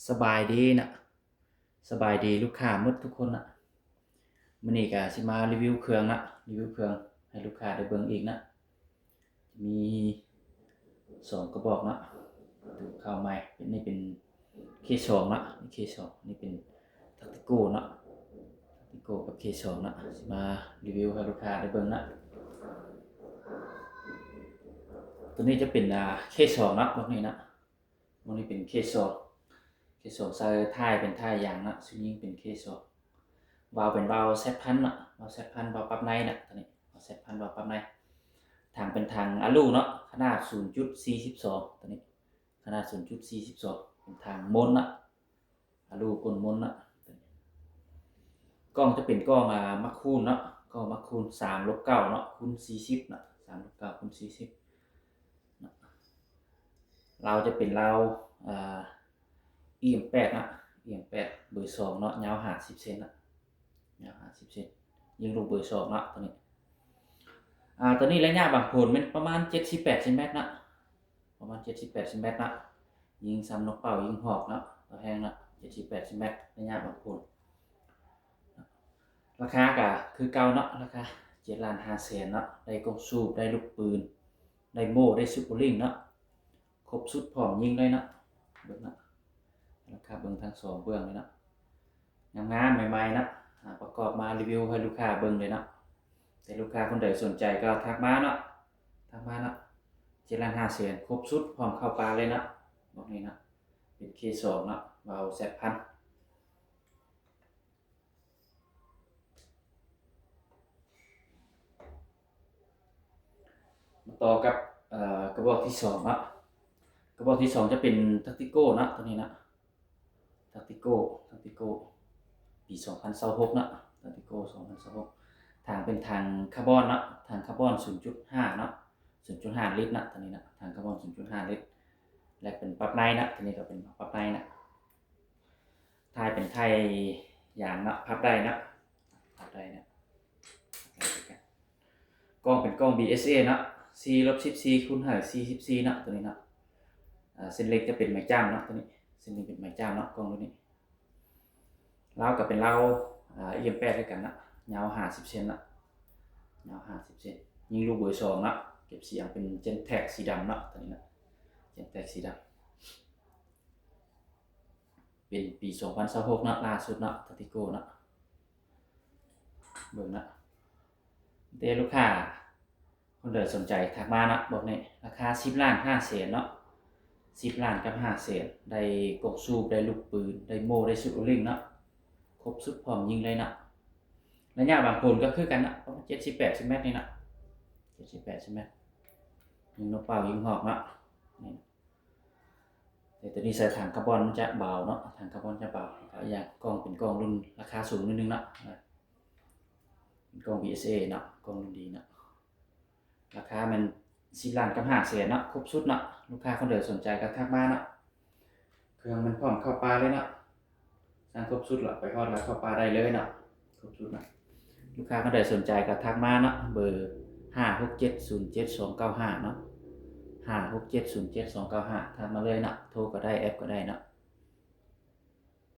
สบายดีนะสบายดีลูกค้าหมดทุกคนนะมื้อนี้ก็สิมารีวิวเครื่องนะรีวิวเครื่องให้ลูกค้าได้เบิ่งอีกนะมี2กระบอกนะดูเข้าใหม่นี่เป็น K2 นะนี่ K2 นี่เป็น Tactico นะ Tactico กับ K2 นะสิมารีวิวให้ลูกค้าได้เบิ่งนะตัวนี้จะเป็นK2 นะพวกนี้นะพวกนี้เป็น K2 ใส่ท้ายเป็นท้ายยางนะซึ่งยิ่งเป็น K2 วาล์วเป็นวาล์ว Z1000 นะวาล์ว Z1000 วาล์วปรับในนะตัวนี้วาล์ว Z1000 วาล์วปรับในถังเป็นถังอะลูเนาะขนาด 0.42 ตัวนี้ขนาด 0.42 เป็นถังมนนะอะลูก้นมนนะกล้องจะเป็นกล้องมัคคูนเนาะกล้องมัคคูน 3-9 เนาะคูณ40นะ 3-9 คูณ40นะเราจะเป็นเราEM8 นะ EM8 เบอร์2เนาะยาว50เซนนะยาว50เซนยิงลูกเบอร์2เนาะตัวนี้ตัวนี้ระยะบางโพนมันประมาณ78เซนเมตรนะประมาณ78เซนเมตรนะยิงซ้ำนกเป่ายิงหอกเนาะตัวแห้งนะ78เซนเมตรระยะบางโพนราคาก็คือเก่าเนาะราคา7,500,000เนาะได้กงสูบได้ลูกปืนได้โม่ได้ซุปเปอร์ลิงเนาะครบสุดพร้อมยิงเลยเนาะเบิ่งนะราคาเบิ่งทั้ง2เบื้องเลยนะงามๆใหม่ๆนะประกอบมารีวิวให้ลูกค้าเบิ่งเลยนะแต่ลูกค้าคนใดสนใจก็ทักมาเนาะ7,500,000ครบสุดพร้อมเข้าปลาเลยนะบอกนี้นะเป็น K2 นะวาล์ว Z1000มาต่อกับกระบอกที่2นะกระบอกที่2จะเป็น Tactico นะตัวนี้นะ Tactico ปี2026นะTactico 2026ถังเป็นถังคาร์บอนนะถังคาร์บอน 0.5 นะ 0.5 ลิตรนะตัวนี้นะถังคาร์บอน 0.5 ลิตรและเป็นปรับในนะตัวนี้ก็เป็นปรับในนะท้ายเป็นท้ายยางนะพับได้นะพับได้นะกล้องเป็นกล้อง BSA นะ C-14 คูณ44นะตัวนี้นะเส้นเล็กจะเป็นไม้จ้างนะตัวนี้เส้นนี้เป็นไม้จ้างนะกล้องตัวนี้เล้ากับเป็นเล้าEM8 ด้วยกันนะยาว50เซนนะยาว50เซนยิงลูกเบอร์2นะเก็บเสียงเป็น Gen-Tech สีดำนะตัวนี้นะ Gen-Tech สีดำเป็นปี2026นะล่าสุดนะ Tactico นะเบิ่งนะเดี๋ยวลูกค้าคนใดสนใจทักมานะบอกนี่ราคา10,500,000เนาะ10,000,000กับ500,000ได้กกสูบได้ลูกปืนได้โม่ได้ซุปเปอร์ลิงเนาะครบสุดพร้อมยิงเลยนะระยะบางโพนก็คือกันนะประมาณ78เซนเมตรนี่นะ78เซนเมตรยิงนกเป่ายิงหอกนะนี่แต่ตัวนี้ใส่ถังคาร์บอนมันจะเบาเนาะถังคาร์บอนจะเบาก็อย่างกล้องเป็นกล้องรุ่นราคาสูงนิดนึงนะเป็นกล้อง BSA เนาะกล้องรุ่นดีนะราคามัน10,000,000กับ500,000นะครบสุดนะลูกค้าคนใดสนใจก็ทักมานะเครื่องมันพร้อมเข้าปลาเลยนะสร้างครบสุดละไปฮอดแล้วเข้าปลาได้เลยนะครบสุดนะลูกค้าคนใดสนใจก็ทักมานะเบอร์56707-295เนาะ56707-295ทักมาเลยนะโทรก็ได้แอปก็ได้นะ